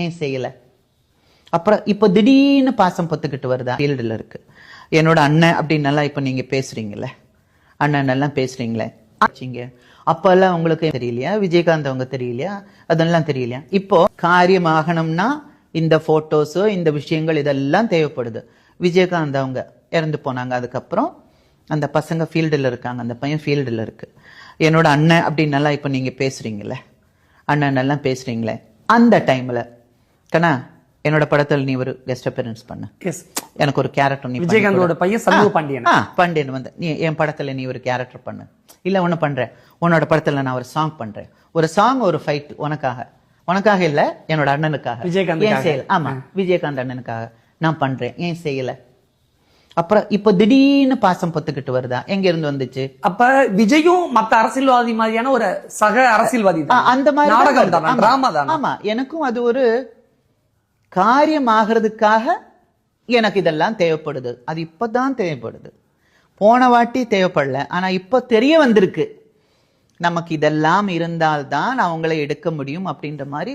ஏன் செய்யல? அப்புறம் இப்ப திடீர்னு பாசம் பொத்துக்கிட்டு வருதா? ஃபீல்டுல இருக்கு. என்னோட அண்ணன் அப்படின்னு எல்லாம் இப்ப நீங்க பேசுறீங்கல்ல, அண்ணன் எல்லாம் பேசுறீங்களே, அப்பெல்லாம் உங்களுக்கு தெரியலையா? விஜயகாந்த் அவங்க தெரியலையா? அதெல்லாம் தெரியலையா? இப்போ காரியம் ஆகணும்னா இந்த போட்டோஸோ இந்த விஷயங்கள் இதெல்லாம் தேவைப்படுது. விஜயகாந்த் அவங்க இறந்து போனாங்க. அதுக்கப்புறம் அந்த பசங்க ஃபீல்டுல இருக்காங்க, அந்த பையன் ஃபீல்டுல இருக்கு. என்னோட அண்ணன் அப்படின்னு எல்லாம் இப்ப நீங்க பேசுறீங்கல்ல, அண்ணன் எல்லாம் பேசுறீங்களே, அந்த டைம்ல கண்ணா என்னோட படத்துல நீ ஒரு கெஸ்ட் அப்பியரன்ஸ் பண்ணு. எனக்கு ஒரு கேரக்டர் நீ விஜயகாந்தோட பையன் சண்முக பாண்டியன். பாண்டியன் வந்து நீ என் படத்துல நீ ஒரு கேரக்டர் பண்ணு. இல்ல ஒண்ணு பண்றேன், உன்னோட படத்துல நான் ஒரு சாங் பண்றேன். ஒரு சாங் ஒரு ஃபைட் உனக்காக இல்ல என்னோட அண்ணனுக்காக. விஜயகாந்த் ஏன் செய்யல? ஆமா, விஜயகாந்த் அண்ணனுக்காக நான் பண்றேன். ஏன் செய்யல? அப்புறம் இப்ப திடீர்னு பாசம் பொத்துக்கிட்டு வருதா? எங்க இருந்து வந்துச்சு? அப்ப விஜயும் மத்த அரசியல்வாதி மாதிரியான ஒரு சக அரசியல்வாதி அந்த மாதிரி நாடகம் தான், டிராமா தான். ஆமா, எனக்கும் அது ஒரு காரியம் ஆகிறதுக்காக எனக்கு இதெல்லாம் தேவைப்படுது. அது இப்பதான் தேவைப்படுது. போன வாட்டி தேவைப்படல, ஆனா இப்ப தெரிய வந்திருக்கு நமக்கு இதெல்லாம் இருந்தால்தான் அவங்களை எடுக்க முடியும் அப்படின்ற மாதிரி.